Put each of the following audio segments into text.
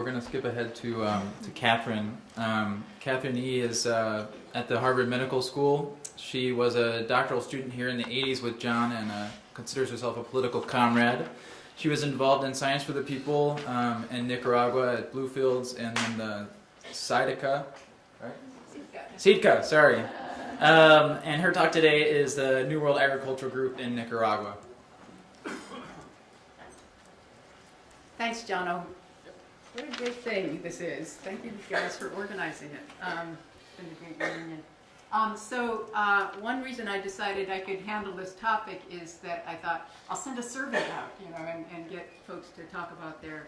We're going to skip ahead to Katherine. Katherine Yih is at the Harvard Medical School. She was a doctoral student here in the 80s with John and considers herself a political comrade. She was involved in Science for the People in Nicaragua at Bluefields and then the Sitka, right? Sitka, sorry. And her talk today is the New World Agricultural Group in Nicaragua. Thanks, Jono. What a great thing this is. Thank you guys for organizing it. It's been a great reunion. One reason I decided I could handle this topic is that I thought I'll send a survey out, and get folks to talk about the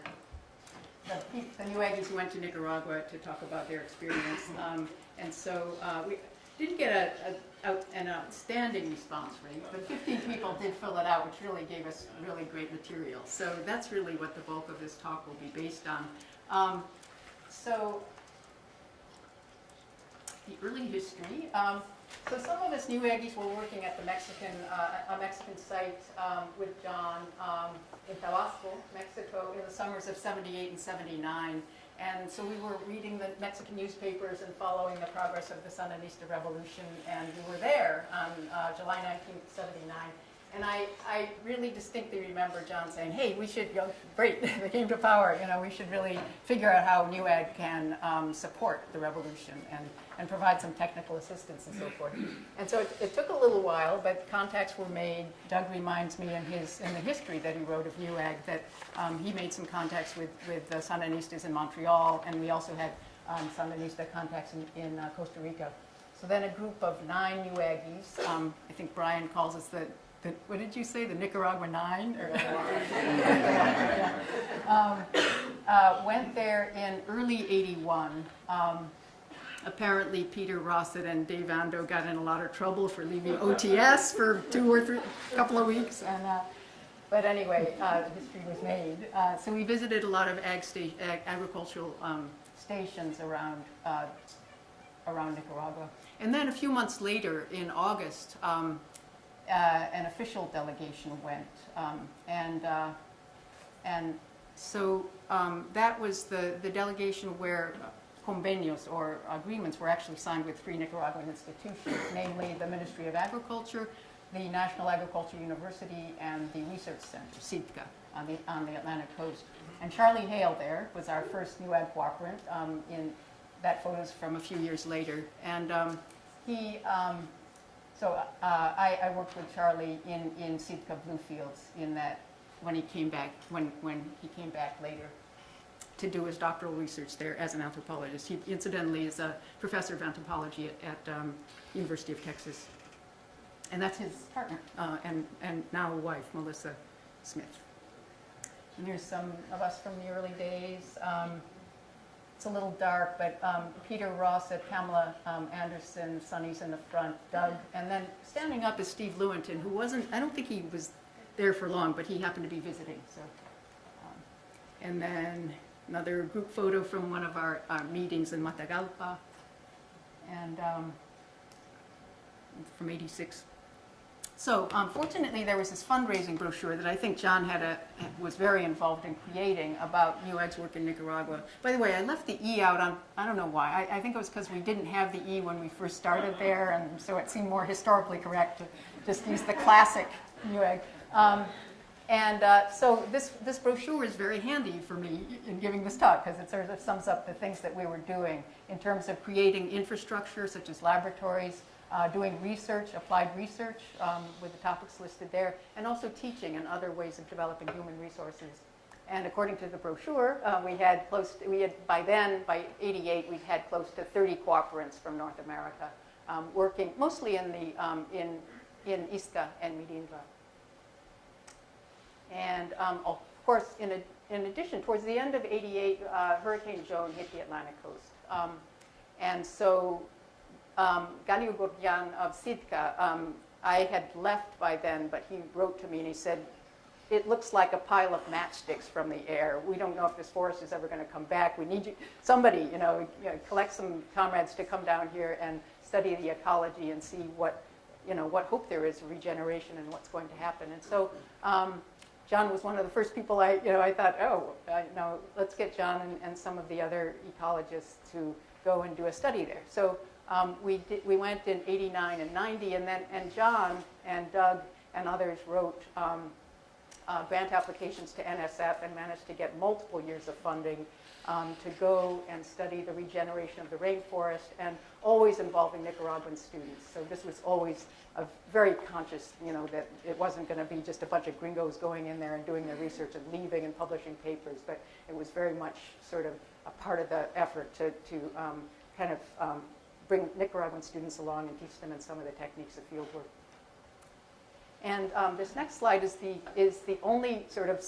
NWAGies who went to Nicaragua to talk about their experience. We didn't get an outstanding response rate, but 15 people did fill it out, which really gave us really great material. So that's really what the bulk of this talk will be based on. The early history. So some of us NWAGies were working at the Mexican site with John in Tabasco, Mexico, in the summers of '78 and '79. And so we were reading the Mexican newspapers and following the progress of the Sandinista Revolution, and we were there on July 19th, '79. And I really distinctly remember John saying, hey, we should, great, they came to power, we should really figure out how NWAG can support the revolution and provide some technical assistance and so forth. And so it took a little while, but contacts were made. Doug reminds me in the history that he wrote of NWAG that he made some contacts with the Sandinistas in Montreal, and we also had Sandinista contacts in Costa Rica. So then a group of 9 NWAGies, I think Brian calls us what did you say, the Nicaragua 9? Went there in early '81. Apparently Peter Rossett and Dave Ando got in a lot of trouble for leaving OTS for 2 or 3 couple of weeks. But anyway, history was made. So we visited a lot of agricultural stations around Nicaragua. And then a few months later, in August, an official delegation went, so that was the delegation where convenios or agreements were actually signed with 3 Nicaraguan institutions, namely the Ministry of Agriculture, the National Agriculture University, and the Research Center, Sitka, on the Atlantic coast. And Charlie Hale there was our first NWAG cooperant. That photo's from a few years later, and So I worked with Charlie in Sitka Bluefields when he came back later to do his doctoral research there as an anthropologist. He incidentally is a professor of anthropology at University of Texas, and that's his partner and now wife, Melissa Smith. And here's some of us from the early days. It's a little dark, but Peter Rossett, Pamela Anderson, Sonny's in the front, Doug, and then standing up is Steve Lewington, who I don't think he was there for long, but he happened to be visiting. So, and then another group photo from one of our meetings in Matagalpa, and from '86. So fortunately, there was this fundraising brochure that I think John was very involved in creating about NWAG's work in Nicaragua. By the way, I left the E out on, I don't know why. I think it was because we didn't have the E when we first started there, and so it seemed more historically correct to just use the classic NWAG. So this brochure is very handy for me in giving this talk, because it sort of sums up the things that we were doing in terms of creating infrastructure, such as laboratories, doing research, applied research with the topics listed there, and also teaching and other ways of developing human resources. And according to the brochure, by '88, we'd had close to 30 cooperants from North America, working mostly in Ixca and Mirinva. And of course, in addition, towards the end of '88, Hurricane Joan hit the Atlantic coast, and so. Ganyu Gurjan of Sitka, I had left by then, but he wrote to me and he said, it looks like a pile of matchsticks from the air. We don't know if this forest is ever going to come back. We need somebody, collect some comrades to come down here and study the ecology and see what hope there is of regeneration and what's going to happen. And so John was one of the first people I thought, oh, no, let's get John and some of the other ecologists to go and do a study there. So we went in 89 and 90, and John and Doug and others wrote grant applications to NSF and managed to get multiple years of funding to go and study the regeneration of the rainforest, and always involving Nicaraguan students. So this was always a very conscious, that it wasn't going to be just a bunch of gringos going in there and doing their research and leaving and publishing papers, but it was very much sort of a part of the effort to kind of bring Nicaraguan students along and teach them in some of the techniques of field work. And this next slide is the only sort of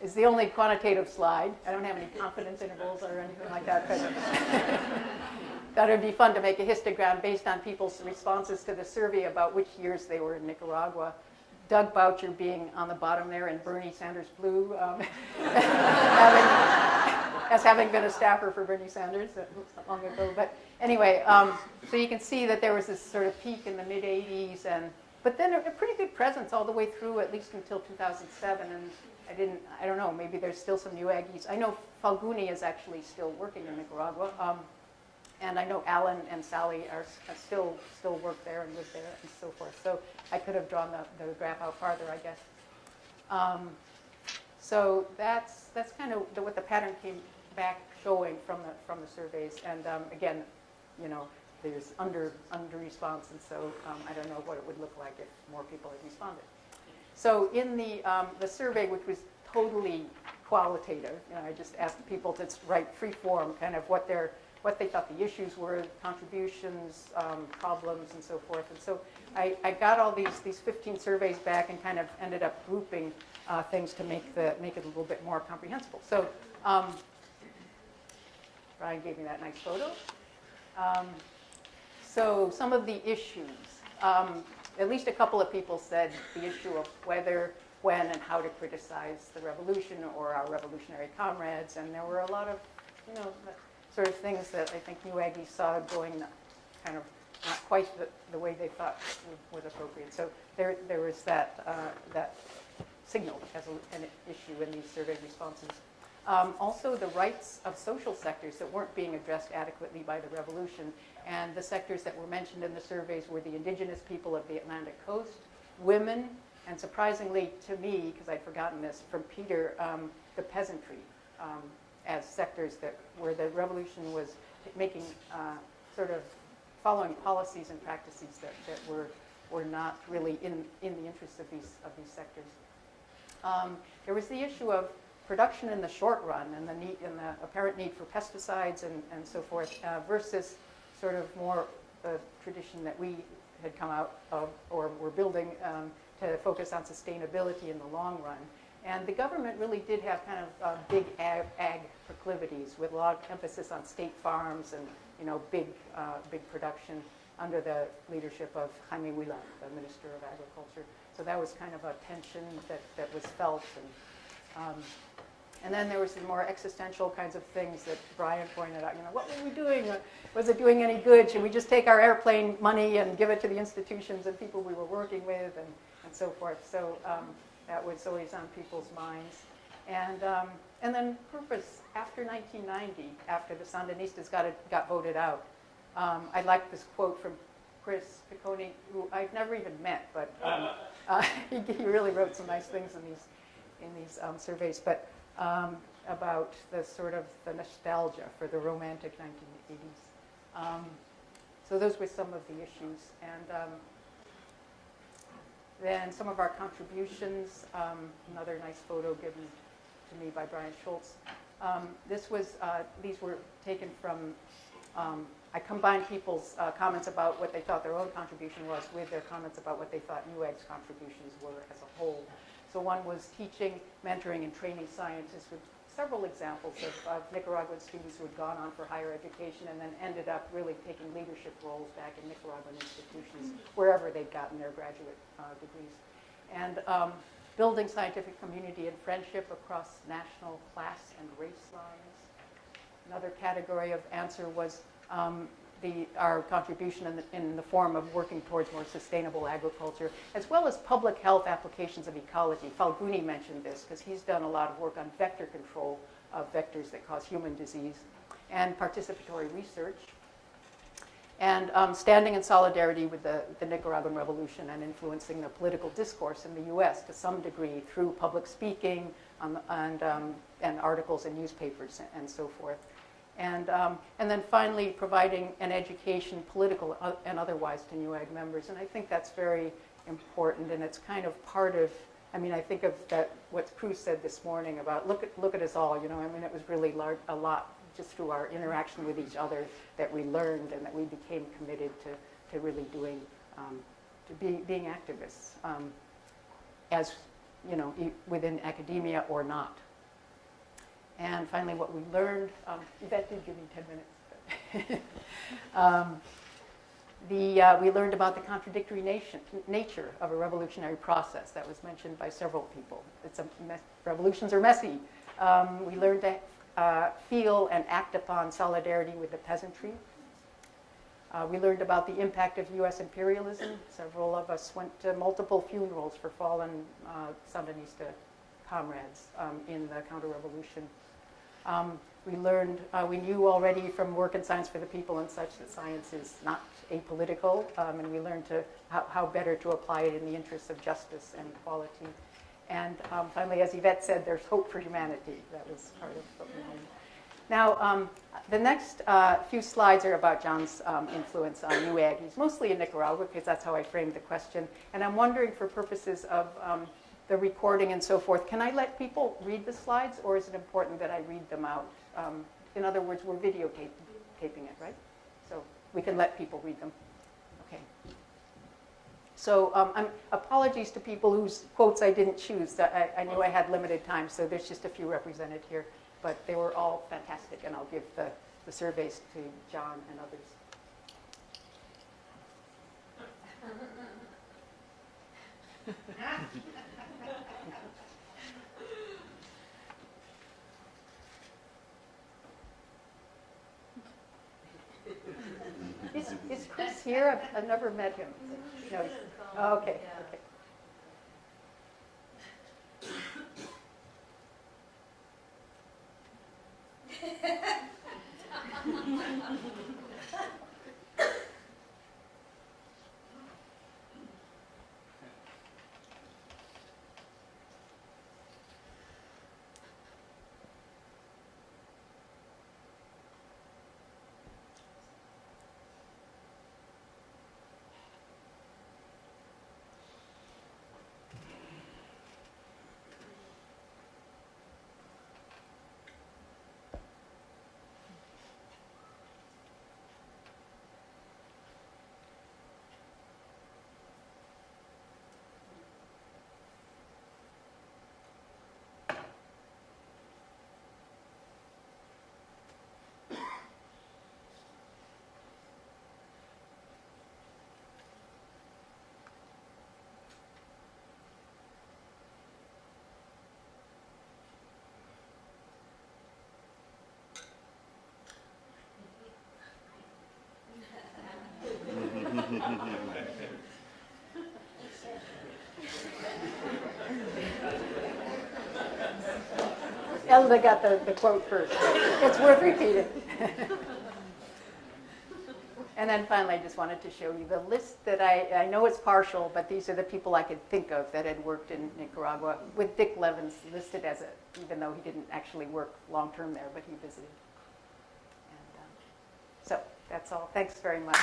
is the only quantitative slide. I don't have any confidence intervals or anything like that, but that would be fun to make a histogram based on people's responses to the survey about which years they were in Nicaragua. Doug Boucher being on the bottom there, and Bernie Sanders blue, as having been a staffer for Bernie Sanders long ago. But anyway, so you can see that there was this sort of peak in the mid-'80s, but then a pretty good presence all the way through, at least until 2007. And I don't know, maybe there's still some NWAGs. I know Falguni is actually still working in Nicaragua. And I know Alan and Sally are still work there and live there and so forth. So I could have drawn the graph out farther, I guess. So that's kind of what the pattern came back showing from the surveys. And again, there's under response, and so I don't know what it would look like if more people had responded. So in the survey, which was totally qualitative, I just asked people to write free form, kind of what they thought the issues were, contributions, problems, and so forth. And so I got all these 15 surveys back and kind of ended up grouping things to make it a little bit more comprehensible. So Brian gave me that nice photo. So some of the issues, at least a couple of people said the issue of whether, when, and how to criticize the revolution or our revolutionary comrades, and there were a lot of, sort of things that I think NWAGs saw going kind of not quite the way they thought was appropriate. So there was that signal as an issue in these survey responses. Also, the rights of social sectors that weren't being addressed adequately by the revolution, and the sectors that were mentioned in the surveys were the indigenous people of the Atlantic coast, women, and surprisingly to me, because I'd forgotten this from Peter, the peasantry, as sectors where the revolution was making sort of following policies and practices that were not really in the interests of these sectors. There was the issue of production in the short run and the apparent need for pesticides and so forth versus sort of more the tradition that we had come out of or were building to focus on sustainability in the long run. And the government really did have kind of big ag proclivities with a lot of emphasis on state farms and big production under the leadership of Jaime Huila, the Minister of Agriculture. So that was kind of a tension that was felt. And then there was the more existential kinds of things that Brian pointed out. What were we doing? Was it doing any good? Should we just take our airplane money and give it to the institutions and people we were working with and so forth? So that was always on people's minds. And then purpose, after 1990, after the Sandinistas got voted out, I like this quote from Chris Piccone, who I've never even met, but he really wrote some nice things in these surveys, but about the sort of the nostalgia for the romantic 1980s. So those were some of the issues. And then some of our contributions, another nice photo given to me by Brian Schultz. These were taken from, I combined people's comments about what they thought their own contribution was with their comments about what they thought NWAG's contributions were as a whole. So one was teaching, mentoring, and training scientists with several examples of Nicaraguan students who had gone on for higher education and then ended up really taking leadership roles back in Nicaraguan institutions, wherever they'd gotten their graduate degrees. And building scientific community and friendship across national, class, and race lines. Another category of answer was our contribution in the form of working towards more sustainable agriculture, as well as public health applications of ecology. Falguni mentioned this because he's done a lot of work on vector control of vectors that cause human disease, and participatory research, and standing in solidarity with the Nicaraguan Revolution and influencing the political discourse in the U.S. to some degree through public speaking and articles in newspapers and so forth. And then finally, providing an education, political and otherwise, to NWAG members. And I think that's very important, and it's kind of part of, I mean, I think of that, what Cruz said this morning about look at us all, you know, I mean, it was really a lot just through our interaction with each other that we learned and that we became committed to really doing, being activists, as, you know, within academia or not. And finally, what we learned, Yvette did give me 10 minutes. We learned about the contradictory nature of a revolutionary process that was mentioned by several people. Revolutions are messy. We learned to feel and act upon solidarity with the peasantry. We learned about the impact of U.S. imperialism. Several of us went to multiple funerals for fallen Sandinista comrades in the counter-revolution. We learned, we knew already from work in Science for the People and such that science is not apolitical, and we learned how better to apply it in the interests of justice and equality. And finally, as Yvette said, there's hope for humanity. That was part of what we learned. Now, the next few slides are about John's influence on NWAG, mostly in Nicaragua, because that's how I framed the question. And I'm wondering, for purposes of the recording and so forth, can I let people read the slides, or is it important that I read them out? In other words, we're videotaping it, right? So we can let people read them. Okay. So apologies to people whose quotes I didn't choose. I knew I had limited time, so there's just a few represented here. But they were all fantastic, and I'll give the surveys to John and others. Is Chris here? I've never met him. No, oh, okay. Okay. Elda got the quote first. It's worth repeating. And then finally, I just wanted to show you the list that I know it's partial, but these are the people I could think of that had worked in Nicaragua, with Dick Levins listed as even though he didn't actually work long-term there, but he visited. And so that's all. Thanks very much.